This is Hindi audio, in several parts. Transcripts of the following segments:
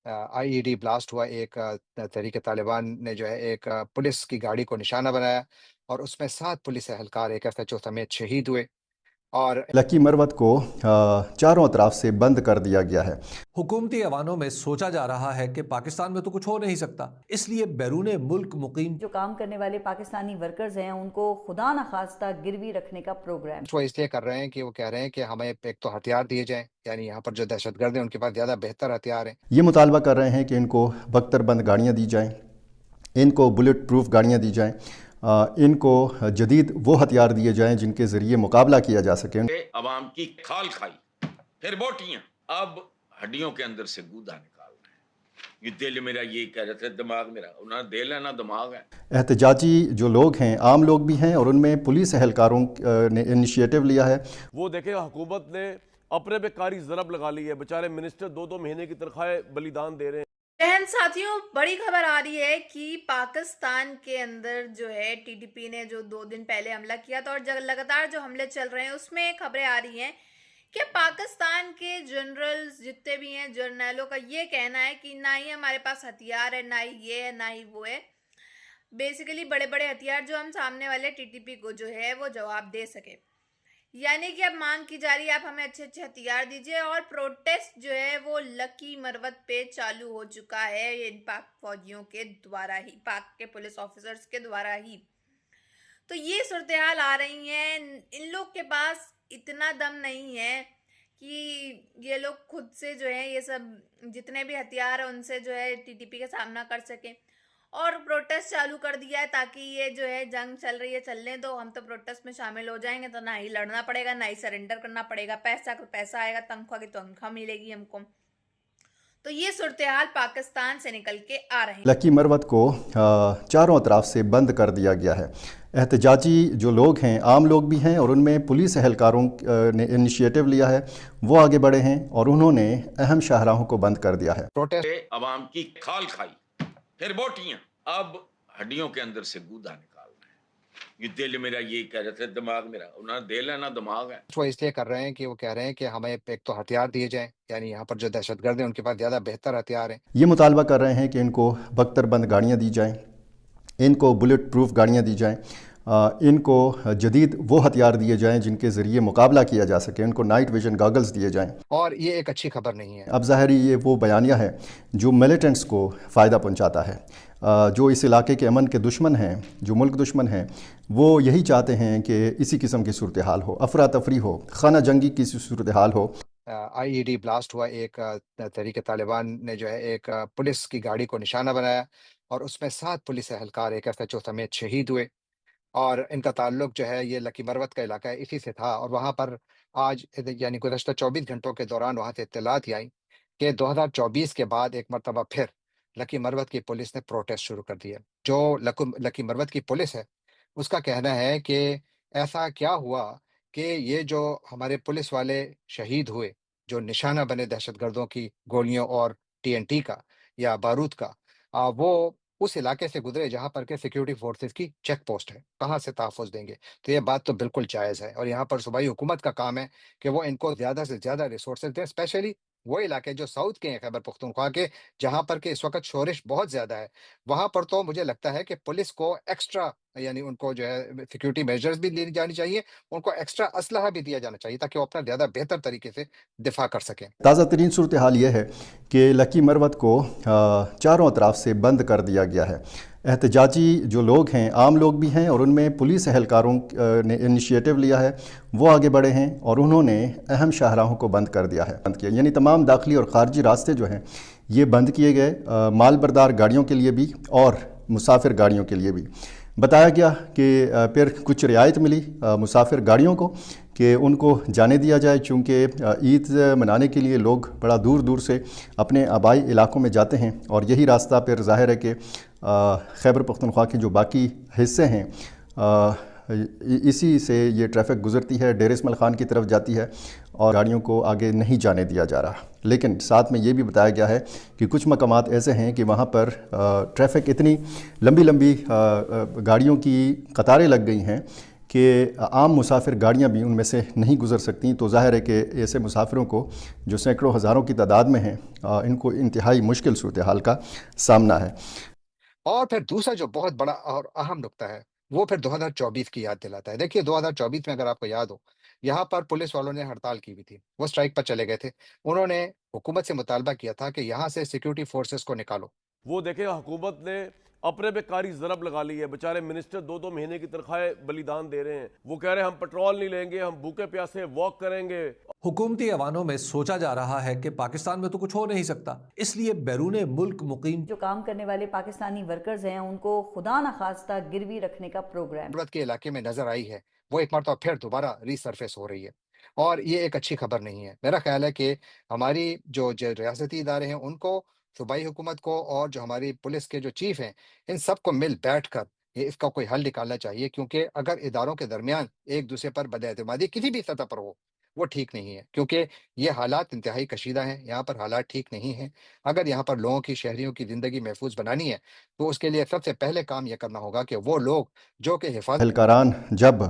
आईईडी ब्लास्ट हुआ। एक तहरीक तालिबान ने जो है एक पुलिस की गाड़ी को निशाना बनाया और उसमें 7 पुलिस एहलकार एएफएचओ समेत शहीद हुए। और लकी मरवत को चारों तरफ से बंद कर दिया गया है। हुकूमती ऐवानों में सोचा जा रहा है कि पाकिस्तान में तो कुछ हो नहीं सकता, इसलिए बैरून मुल्क मुकीम जो काम करने वाले पाकिस्तानी वर्कर्स हैं उनको खुदा न खास्ता गिरवी रखने का प्रोग्राम वो इसलिए कर रहे हैं कि वो कह रहे हैं कि हमें एक तो हथियार दिए जाएं, यानी यहाँ पर जो दहशतगर्द हैं उनके पास ज़्यादा बेहतर हथियार हैं। ये मुतालबा कर रहे हैं कि इनको बख्तरबंद गाड़ियाँ दी जाएँ, इनको बुलेट प्रूफ गाड़ियाँ दी जाएँ, इनको जदीद वो हथियार दिए जाएँ जिनके ज़रिए मुकाबला किया जा सके। अवाम की खाल खाई फिर बोटियां, अब हड्डियों के अंदर से गूदा निकालना है। ये दिल मेरा ये कह रहे थे, दिमाग मेरा, उन्हें दिल है ना दिमाग है। एहतजाजी जो लोग हैं आम लोग भी हैं और उनमें पुलिस एहलकारों ने इनिशिएटिव लिया है। वो देखें, हुकूमत ने अपने पे कारी ज़रब लगा ली है, बेचारे मिनिस्टर 2-2 महीने की तनख्वाहें बलिदान दे रहे हैं। बहन साथियों, बड़ी खबर आ रही है कि पाकिस्तान के अंदर जो है टीटीपी ने जो 2 दिन पहले हमला किया था और लगातार जो हमले चल रहे हैं उसमें खबरें आ रही हैं कि पाकिस्तान के जनरल्स जितने भी हैं, जर्नैलों का ये कहना है कि ना ही हमारे पास हथियार है, ना ही ये है, ना ही वो है। बेसिकली बड़े बड़े हथियार जो हम सामने वाले टीटीपी को जो है वो जवाब दे सके। यानी कि अब मांग की जा रही है, आप हमें अच्छे अच्छे हथियार दीजिए। और प्रोटेस्ट जो है वो लकी मरवत पे चालू हो चुका है इन पाक फौजियों के द्वारा ही, पाक के पुलिस ऑफिसर्स के द्वारा ही। तो ये सूरत हाल आ रही हैं। इन लोग के पास इतना दम नहीं है कि ये लोग खुद से जो है ये सब जितने भी हथियार है उनसे जो है टीटीपी का सामना कर सकें। और प्रोटेस्ट चालू कर दिया है ताकि ये जो है जंग चल रही है चलने दो, हम तो प्रोटेस्ट में शामिल हो जाएंगे तो ना ही लड़ना पड़ेगा, ना ही सरेंडर करना पड़ेगा, पैसा को पैसा आएगा, तनख्वाह की तनख्वाह मिलेगी हमको। तो ये सूरत हाल पाकिस्तान से निकल के आ रहे हैं। लकी मरवत को चारों तरफ से बंद कर दिया गया है। एहतजाजी जो लोग हैं आम लोग भी हैं और उनमें पुलिस एहलकारों ने इनिशिएटिव लिया है, वो आगे बढ़े हैं और उन्होंने अहम शाहराहों को बंद कर दिया है। प्रोटेस्ट अवाम की खाल खाई फिर बोटियां, अब हड्डियों के अंदर से गूदा निकालना है। ये दिल मेरा ये कह रहे थे, दिमाग मेरा, उन्हें दिल है ना दिमाग है। वो इसलिए कर रहे हैं कि वो कह रहे हैं कि हमें एक तो हथियार दिए जाएं, यानी यहाँ पर जो दहशतगर्द हैं उनके पास ज़्यादा बेहतर हथियार हैं। ये मुतालबा कर रहे हैं कि इनको बख्तरबंद गाड़ियाँ दी जाएँ, इनको बुलेट प्रूफ गाड़ियाँ दी जाएँ, इनको जदीद वो हथियार दिए जाएं जिनके ज़रिए मुकाबला किया जा सके, इनको नाइट विजन गॉगल्स दिए जाएं। और ये एक अच्छी खबर नहीं है। अब ज़ाहिरी ये वो बयानिया है जो मिलिटेंट्स को फ़ायदा पहुंचाता है। जो इस इलाके के अमन के दुश्मन हैं, जो मुल्क दुश्मन हैं, वो यही चाहते हैं कि इसी किस्म की सूरत हाल हो, अफरा तफरी हो, खाना जंगी की सूरत हाल हो। आईईडी ब्लास्ट हुआ। एक तहरीक तालिबान ने जो है एक पुलिस की गाड़ी को निशाना बनाया और उसमें 7 पुलिस एहलकार एएफएचओ समेत शहीद हुए। और इनका ताल्लुक जो है ये लकी मरवत का इलाका है, इसी से था। और वहाँ पर आज यानी गुज़श्ता 24 घंटों के दौरान वहाँ से इत्तलात आई कि 2024 के बाद एक मरतबा फिर लकी मरवत की पुलिस ने प्रोटेस्ट शुरू कर दिया। जो लकी मरवत की पुलिस है उसका कहना है कि ऐसा क्या हुआ कि ये जो हमारे पुलिस वाले शहीद हुए, जो निशाना बने दहशतगर्दों की गोलियों और टीएनटी का या बारूद का, वो उस इलाके से गुजरे जहाँ पर के सिक्योरिटी फोर्सेस की चेक पोस्ट है, कहाँ से तहफ़्फ़ुज़ देंगे? तो ये बात तो बिल्कुल जायज़ है और यहाँ पर सूबाई हुकूमत का काम है कि वो इनको ज़्यादा से ज़्यादा रिसोर्सेज़ दें, स्पेशली वो इलाके जो साउथ के हैं खैबर पख्तूनख्वा के, जहाँ पर के इस वक़्त शोरिश बहुत ज़्यादा है। वहाँ पर तो मुझे लगता है कि पुलिस को एक्स्ट्रा, यानी उनको जो है सिक्योरिटी मेजर्स भी ली जानी चाहिए, उनको एक्स्ट्रा असलहा भी दिया जाना चाहिए ताकि वो अपना ज़्यादा बेहतर तरीके से दिफ़ा कर सकें। ताज़ा तरीन सूरत हाल ये है कि लकी मरवत को चारों तरफ से बंद कर दिया गया है। एहतजाजी जो लोग हैं आम लोग भी हैं और उनमें पुलिस एहलकारों ने इनिशिएटिव लिया है, वो आगे बढ़े हैं और उन्होंने अहम शाहराहों को बंद कर दिया है, बंद किया। यानी तमाम दाखिली और ख़ारजी रास्ते जो हैं ये बंद किए गए, माल बरदार गाड़ियों के लिए भी और मुसाफिर गाड़ियों के लिए भी। बताया गया कि फिर कुछ रियायत मिली मुसाफिर गाड़ियों को कि उनको जाने दिया जाए, चूँकि ईद मनाने के लिए लोग बड़ा दूर दूर से अपने आबाई इलाकों में जाते हैं और यही रास्ता फिर ज़ाहिर है कि खैबर पख्तूनख्वा के जो बाकी हिस्से हैं इसी से ये ट्रैफिक गुजरती है, डेर इस्माइल ख़ान की तरफ जाती है और गाड़ियों को आगे नहीं जाने दिया जा रहा। लेकिन साथ में ये भी बताया गया है कि कुछ मकामात ऐसे हैं कि वहाँ पर ट्रैफिक इतनी लंबी लंबी गाड़ियों की कतारें लग गई हैं कि आम मुसाफिर गाड़ियां भी उनमें से नहीं गुजर सकती, तो ज़ाहिर है कि ऐसे मुसाफिरों को जो सैकड़ों हज़ारों की तादाद में हैं, इनको इंतहाई मुश्किल सूरत हाल का सामना है। और फिर दूसरा जो बहुत बड़ा और अहम नुक्ता है, वो फिर 2024 की याद दिलाता है। देखिए 2024 में अगर आपको याद हो, यहाँ पर पुलिस वालों ने हड़ताल की हुई थी। वो स्ट्राइक पर चले गए थे। उन्होंने हुकूमत से मुतालबा किया था कि यहाँ से सिक्योरिटी फोर्सेस को निकालो। वो देखें, हुकूमत ने अपने पे कारी ज़रब लगा ली है। बेचारे मिनिस्टर 2-2 महीने की तनख्वाहें बलिदान दे रहे हैं। वो कह रहे हैं हम पेट्रोल नहीं लेंगे, हम भूखे प्यासे वॉक करेंगे। हुकूमती ऐवानों में सोचा जा रहा है कि पाकिस्तान में तो कुछ हो नहीं सकता, इसलिए बैरून मुल्क मुकीम जो काम करने वाले पाकिस्तानी वर्कर्स हैं उनको खुदा न खास्ता गिरवी रखने का प्रोग्राम जरूरत के इलाके में नजर आई है, वो एक मरतबा फिर दोबारा रीसर्फेस हो रही है। और ये एक अच्छी खबर नहीं है। मेरा ख्याल है कि हमारी जो रियासती इदारे हैं उनको, सूबाई हुकूमत को और जो हमारी पुलिस के जो चीफ हैं, इन सबको मिल बैठ कर ये इसका कोई हल निकालना चाहिए, क्योंकि अगर इदारों के दरमियान एक दूसरे पर बदएतमादी किसी भी सतह पर हो, वो ठीक नहीं है। क्योंकि ये हालात इंतहाई कशीदा हैं, यहाँ पर हालात ठीक नहीं हैं। अगर यहाँ पर लोगों की, शहरियों की ज़िंदगी महफूज बनानी है, तो उसके लिए सबसे पहले काम यह करना होगा कि वो लोग जो कि हिफाजत एहलकारान जब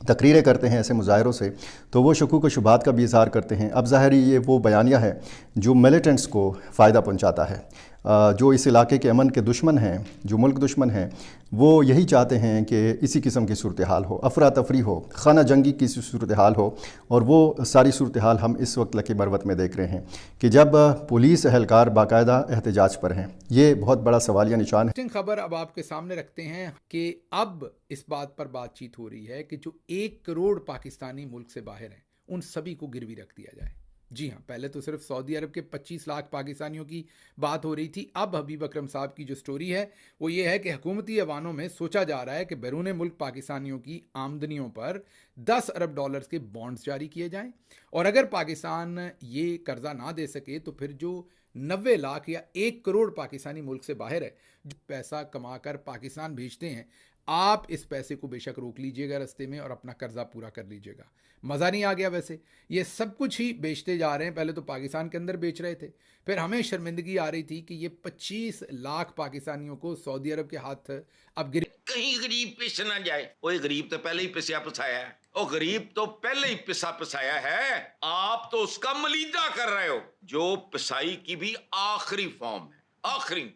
तकरीरें करते हैं ऐसे मुजाहरों से, तो वो शकूक व शुबात का भी इज़हार करते हैं। अब ज़ाहिर ये वो बयानिया है जो मिलिटेंट्स को फ़ायदा पहुंचाता है। जो इस इलाके के अमन के दुश्मन हैं, जो मुल्क दुश्मन हैं, वो यही चाहते हैं कि इसी किस्म की सूरत हाल हो, अफरा तफरी हो, खाना जंगी की सूरत हाल हो। और वो सारी सूरत हाल हम इस वक्त लकी मरवत में देख रहे हैं कि जब पुलिस एहलकार बाकायदा एहतजाज पर हैं। ये बहुत बड़ा सवालिया निशान है। इंटरेस्टिंग खबर अब आपके सामने रखते हैं कि अब इस बात पर बातचीत हो रही है कि जो 1 करोड़ पाकिस्तानी मुल्क से बाहर हैं उन सभी को गिरवी रख दिया जाए। जी हाँ, पहले तो सिर्फ सऊदी अरब के 25 लाख पाकिस्तानियों की बात हो रही थी। अब हबीब अकरम साहब की जो स्टोरी है वो ये है कि हुकूमती ऐवानों में सोचा जा रहा है कि बैरून मुल्क पाकिस्तानियों की आमदनियों पर 10 अरब डॉलर्स के बॉन्ड्स जारी किए जाएं, और अगर पाकिस्तान ये कर्जा ना दे सके तो फिर जो 90 लाख या 1 करोड़ पाकिस्तानी मुल्क से बाहर है, जो पैसा कमाकर पाकिस्तान भेजते हैं, आप इस पैसे को बेशक रोक लीजिएगा रास्ते में और अपना कर्जा पूरा कर लीजिएगा। मज़ा नहीं आ गया? वैसे ये सब कुछ ही बेचते जा रहे हैं। पहले तो पाकिस्तान के अंदर बेच रहे थे, फिर हमें शर्मिंदगी आ रही थी कि ये 25 लाख पाकिस्तानियों को सऊदी अरब के हाथ अब कहीं गरीब पिस ना जाए। वो गरीब तो पहले ही पिसा पिसाया है, वो गरीब तो पहले ही पिसा पिसाया है। आप तो उसका मलीदा कर रहे हो, जो पिसाई की भी आखिरी फॉर्म है, आखिरी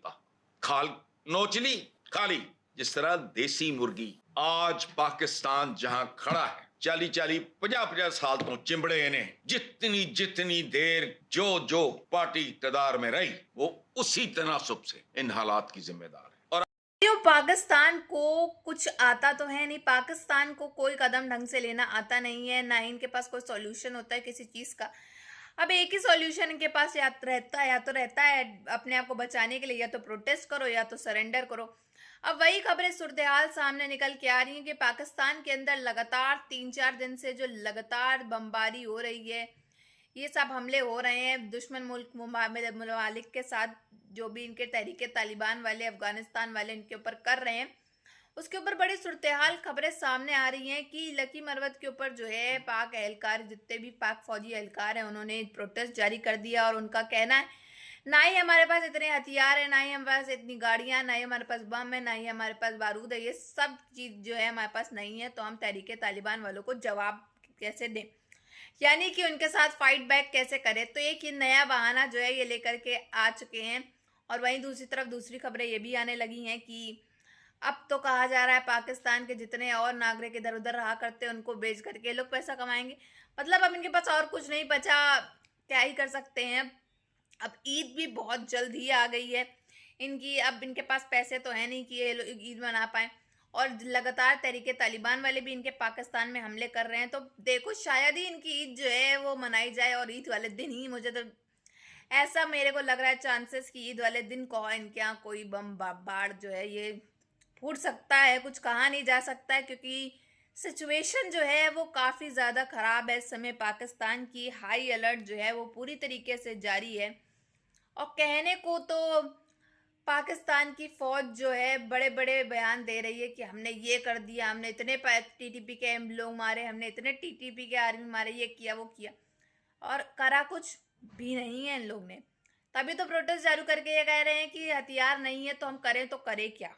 खाल नोचली खाली। जिस तरह देसी मुर्गी आज पाकिस्तान जहां खड़ा है, 40-40, 50-50 साल तो चिंबड़े ने जितनी जितनी देर जो पार्टी इक़्तिदार में रही, वो उसी तनासुब से इन हालात की जिम्मेदार है। और पाकिस्तान को कुछ आता तो है नहीं, पाकिस्तान को कोई कदम ढंग से लेना आता नहीं है, ना इनके पास कोई सॉल्यूशन होता है किसी चीज का। अब एक ही सॉल्यूशन इनके पास या तो रहता है अपने आप को बचाने के लिए, या तो प्रोटेस्ट करो या तो सरेंडर करो। अब वही खबरें सूरत हाल सामने निकल के आ रही हैं कि पाकिस्तान के अंदर लगातार 3-4 दिन से जो लगातार बमबारी हो रही है, ये सब हमले हो रहे हैं दुश्मन मुल्क ममालिक के साथ, जो भी इनके तहरीके तालिबान वाले, अफगानिस्तान वाले इनके ऊपर कर रहे हैं, उसके ऊपर बड़ी सूरत हाल खबरें सामने आ रही हैं कि लकी मरवत के ऊपर जो है पाक एहलकार, जितने भी पाक फौजी एहलकार हैं, उन्होंने प्रोटेस्ट जारी कर दिया। और उनका कहना है ना ही हमारे पास इतने हथियार है, ना ही हमारे पास इतनी गाड़ियां, ना ही हमारे पास बम है, ना ही हमारे पास बारूद है, ये सब चीज जो है हमारे पास नहीं है, तो हम तहरीके तालिबान वालों को जवाब कैसे दें, यानी कि उनके साथ फाइट बैक कैसे करें। तो एक ये नया बहाना जो है ये लेकर के आ चुके हैं। और वहीं दूसरी तरफ दूसरी खबरें ये भी आने लगी हैं कि अब तो कहा जा रहा है पाकिस्तान के जितने और नागरिक इधर उधर रहा करते हैं उनको बेच करके ये लोग पैसा कमाएंगे। मतलब अब इनके पास और कुछ नहीं बचा, क्या ही कर सकते हैं। अब ईद भी बहुत जल्द ही आ गई है इनकी, अब इनके पास पैसे तो है नहीं कि ये लोग ईद मना पाए, और लगातार तहरीके तालिबान वाले भी इनके पाकिस्तान में हमले कर रहे हैं। तो देखो शायद ही इनकी ईद जो है वो मनाई जाए, और ईद वाले दिन ही मुझे तो ऐसा मेरे को लग रहा है चांसेस कि ईद वाले दिन को इनके यहाँ कोई बम बाड़ जो है ये फूट सकता है। कुछ कहा नहीं जा सकता है क्योंकि सिचुएशन जो है वो काफ़ी ज़्यादा ख़राब है इस समय। पाकिस्तान की हाई अलर्ट जो है वो पूरी तरीके से जारी है, और कहने को तो पाकिस्तान की फ़ौज जो है बड़े बड़े बयान दे रही है कि हमने ये कर दिया, हमने इतने टीटीपी के लोग मारे, हमने इतने टीटीपी के आर्मी मारे, ये किया वो किया, और करा कुछ भी नहीं है इन लोग ने। तभी तो प्रोटेस्ट चालू करके ये कह रहे हैं कि हथियार नहीं है तो हम करें तो करें क्या।